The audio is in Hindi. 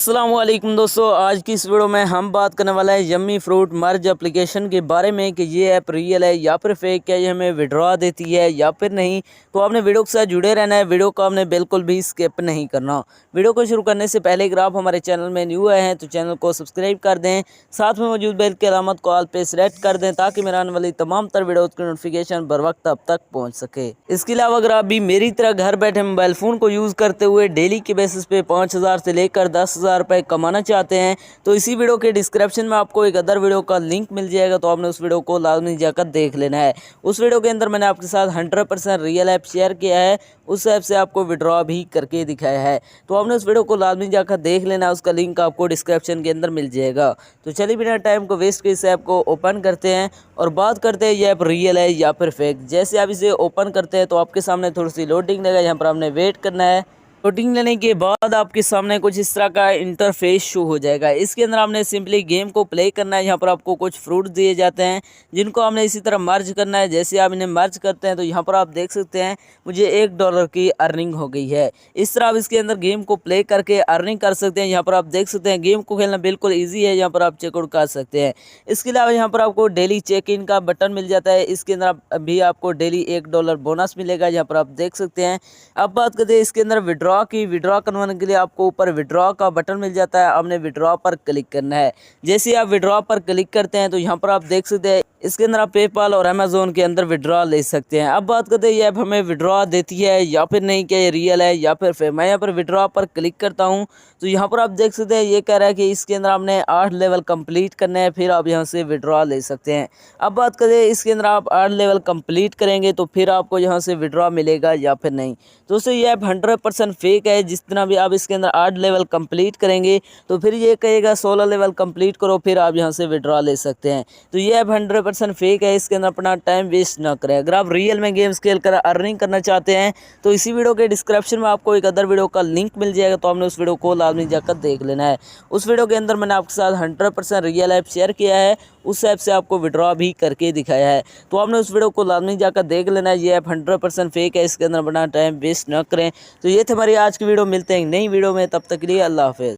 अस्सलाम वालेकुम दोस्तों, आज की इस वीडियो में हम बात करने वाला है यम्मी फ्रूट मर्ज एप्लीकेशन के बारे में कि ये ऐप रियल है या फिर फेक, क्या ये हमें विड्रॉ देती है या फिर नहीं। तो आपने वीडियो के साथ जुड़े रहना है, वीडियो को आपने बिल्कुल भी स्किप नहीं करना। वीडियो को शुरू करने से पहले अगर आप हमारे चैनल में न्यू आए हैं तो चैनल को सब्सक्राइब कर दें, साथ में मौजूद बेल की अलामत को ऑल पे सेलेक्ट कर दें ताकि मेरे आने वाली तमाम तर वीडियो की नोटिफिकेशन बर वक्त अब तक पहुँच सके। इसके अलावा अगर आप भी मेरी तरह घर बैठे मोबाइल फ़ोन को यूज़ करते हुए डेली के बेसिस पे 5,000 से लेकर 10,000 रुपये कमाना चाहते हैं तो इसी वीडियो के डिस्क्रिप्शन में आपको एक अदर वीडियो का लिंक मिल जाएगा, तो आपने उस वीडियो को लाजमी जाकर देख लेना है। उस वीडियो के अंदर मैंने आपके साथ 100% रियल ऐप शेयर किया है, उस ऐप से आपको विड्रॉ भी करके दिखाया है, तो आपने उस वीडियो को लाजमी जाकर देख लेना है। उसका लिंक आपको डिस्क्रिप्शन के अंदर मिल जाएगा। तो चलिए बिना टाइम को वेस्ट किए इस ऐप को ओपन करते हैं और बात करते हैं ये ऐप रियल है या फिर फेक। जैसे आप इसे ओपन करते हैं तो आपके सामने थोड़ी सी लोडिंग लगेगा, यहाँ पर आपने वेट करना है। लोडिंग लेने के बाद आपके सामने कुछ इस तरह का इंटरफेस शो हो जाएगा। इसके अंदर आपने सिंपली गेम को प्ले करना है। यहाँ पर आपको कुछ फ्रूट्स दिए जाते हैं जिनको आपने इसी तरह मर्ज करना है। जैसे आप इन्हें मर्ज करते हैं तो यहाँ पर आप देख सकते हैं मुझे $1 की अर्निंग हो गई है। इस तरह आप इसके अंदर गेम को प्ले करके अर्निंग कर सकते हैं। यहाँ पर आप देख सकते हैं गेम को खेलना बिल्कुल ईजी है, यहाँ पर आप चेकआउट कर सकते हैं। इसके अलावा यहाँ पर आपको डेली चेक इन का बटन मिल जाता है। इसके अंदर भी आपको डेली $1 बोनस मिलेगा, यहाँ पर आप देख सकते हैं। अब बात करते हैं इसके अंदर विड्रॉ करवाने के लिए आपको ऊपर विड्रॉ का बटन मिल जाता है। आपने विड्रॉ पर क्लिक करना है। जैसे आप विड्रॉ पर क्लिक करते हैं तो यहाँ पर आप देख सकते हैं इसके अंदर आप पेपाल और अमेजोन के अंदर विड्रॉ ले सकते हैं। अब बात करते हैं ये ऐप हमें विड्रॉ देती है या फिर नहीं, क्या ये रियल है या फिर फेक। मैं यहाँ पर विड्रॉ पर क्लिक करता हूँ तो यहाँ पर आप देख सकते हैं ये कह रहा है कि इसके अंदर आपने 8 लेवल कंप्लीट करने हैं, फिर आप यहाँ से विड्रॉ ले सकते हैं। अब बात करें इसके अंदर आप 8 लेवल कंप्लीट करेंगे तो फिर आपको यहाँ से विड्रॉ मिलेगा या फिर नहीं। दोस्तों ये ऐप 100% फेक है। जिस तरह भी आप इसके अंदर 8 लेवल कंप्लीट करेंगे तो फिर ये कहेगा 16 लेवल कंप्लीट करो, फिर आप यहाँ से विड्रॉ ले सकते हैं। तो ये ऐप 100% फेक है, इसके अंदर अपना टाइम वेस्ट ना करें। अगर आप रियल में गेम्स खेल कर अर्निंग करना चाहते हैं तो इसी वीडियो के डिस्क्रिप्शन में आपको एक अदर वीडियो का लिंक मिल जाएगा, तो आपने उस वीडियो को लाजमी जाकर देख लेना है। उस वीडियो के अंदर मैंने आपके साथ 100% रियल ऐप शेयर किया है, उस ऐप से आपको विड्रॉ भी करके दिखाया है, तो आपने उस वीडियो को लाजमी जाकर देख लेना है। ये ऐप 100% फेक है, इसके अंदर अपना टाइम वेस्ट ना करें। तो ये थे हमारी आज की वीडियो, मिलते हैं नई वीडियो में, तब तक के लिए अल्लाह हाफिज़।